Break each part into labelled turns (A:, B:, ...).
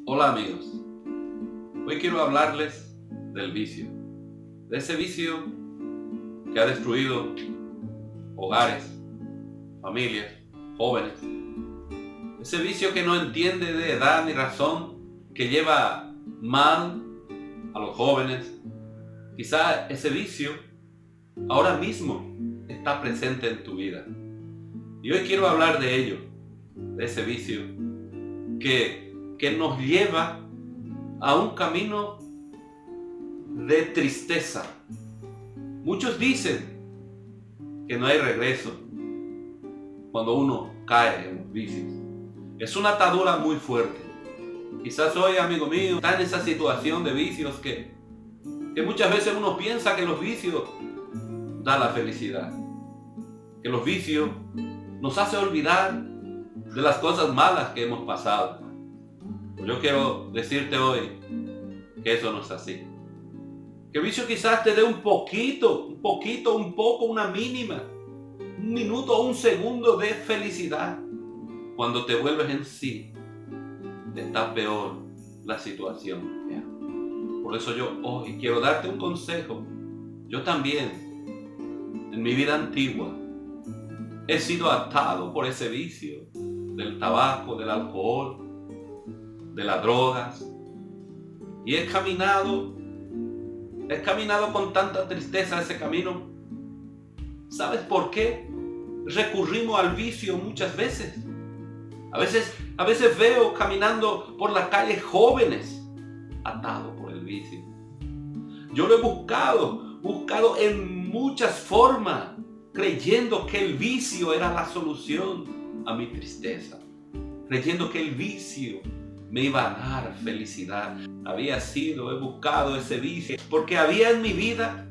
A: Hola amigos, hoy quiero hablarles del vicio, de ese vicio que ha destruido hogares, familias, jóvenes, ese vicio que no entiende de edad ni razón, que lleva mal a los jóvenes. Quizá ese vicio ahora mismo está presente en tu vida y hoy quiero hablar de ello, de ese vicio que nos lleva a un camino de tristeza. Muchos dicen que no hay regreso cuando uno cae en los vicios. Es una atadura muy fuerte. Quizás hoy, amigo mío, está en esa situación de vicios que muchas veces uno piensa que los vicios dan la felicidad, que los vicios nos hacen olvidar de las cosas malas que hemos pasado. Yo quiero decirte hoy que eso no es así. Que el vicio quizás te dé un poco, una mínima, un minuto o un segundo de felicidad. Cuando te vuelves en sí, está peor la situación. Por eso yo hoy quiero darte un consejo. Yo también, en mi vida antigua, he sido atado por ese vicio del tabaco, del alcohol, de las drogas. Y he caminado con tanta tristeza ese camino. ¿Sabes por qué recurrimos al vicio muchas veces? A veces veo caminando por la calle jóvenes atados por el vicio. Yo lo he buscado en muchas formas, creyendo que el vicio era la solución a mi tristeza, creyendo que el vicio me iba a dar felicidad. He buscado ese vicio, porque había en mi vida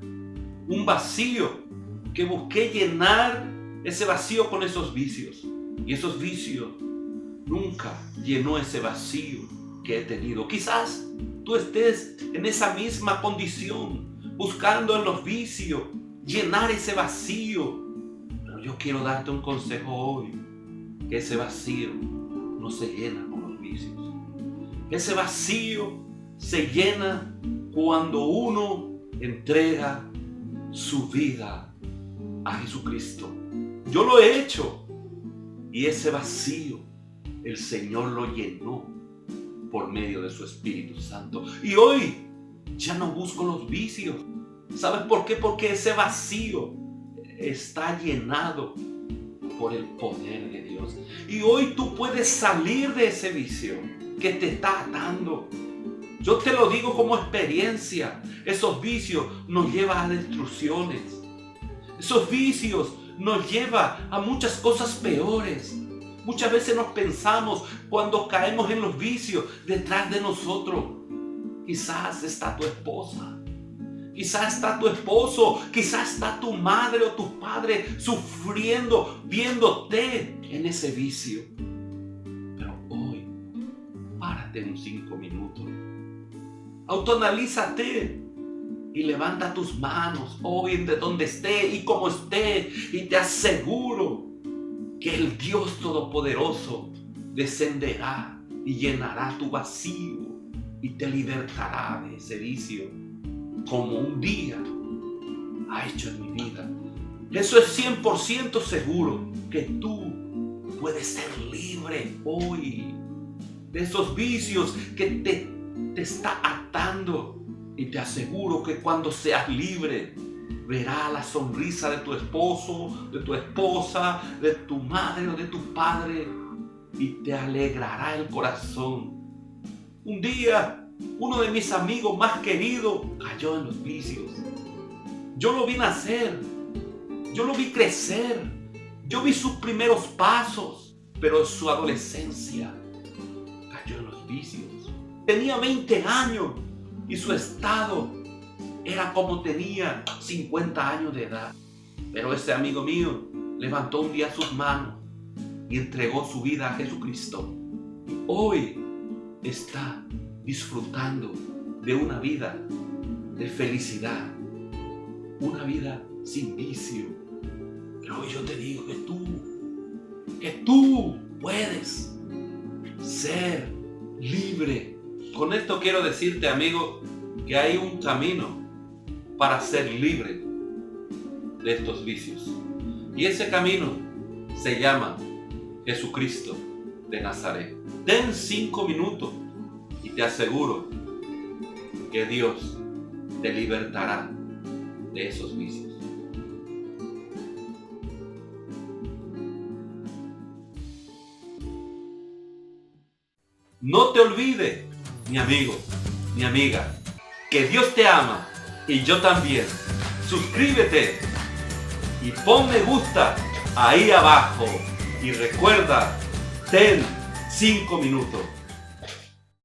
A: un vacío que busqué llenar ese vacío con esos vicios. Y esos vicios nunca llenó ese vacío que he tenido. Quizás tú estés en esa misma condición, buscando en los vicios llenar ese vacío. Pero yo quiero darte un consejo hoy, que ese vacío no se llena con los vicios. Ese vacío se llena cuando uno entrega su vida a Jesucristo. Yo lo he hecho y ese vacío el Señor lo llenó por medio de su Espíritu Santo. Y hoy ya no busco los vicios. ¿Sabes por qué? Porque ese vacío está llenado por el poder de Dios. Y hoy tú puedes salir de ese vicio que te está atando. Yo te lo digo como experiencia. Esos vicios nos llevan a destrucciones. Esos vicios nos llevan a muchas cosas peores. Muchas veces nos pensamos, cuando caemos en los vicios, detrás de nosotros quizás está tu esposa, quizás está tu esposo, quizás está tu madre o tu padre sufriendo, viéndote en ese vicio. Pero hoy, párate en 5 minutos, autoanalízate y levanta tus manos hoy de donde esté y como esté, y te aseguro que el Dios Todopoderoso descenderá y llenará tu vacío y te libertará de ese vicio, como un día ha hecho en mi vida. Eso es 100% seguro, que tú puedes ser libre hoy de esos vicios que te está atando. Y te aseguro que cuando seas libre, verás la sonrisa de tu esposo, de tu esposa, de tu madre o de tu padre, y te alegrará el corazón. Un día, uno de mis amigos más queridos cayó en los vicios. Yo lo vi nacer, yo lo vi crecer, yo vi sus primeros pasos, pero en su adolescencia cayó en los vicios. Tenía 20 años y su estado era como tenía 50 años de edad. Pero ese amigo mío levantó un día sus manos y entregó su vida a Jesucristo. Y hoy está disfrutando de una vida de felicidad, una vida sin vicio. Pero hoy yo te digo que tú puedes ser libre con esto quiero decirte, amigo, que hay un camino para ser libre de estos vicios. Y ese camino se llama Jesucristo de Nazaret. Den 5 minutos y te aseguro que Dios te libertará de esos vicios. No te olvides, mi amigo, mi amiga, que Dios te ama y yo también. Suscríbete y pon me gusta ahí abajo. Y recuerda, ten 5 minutos.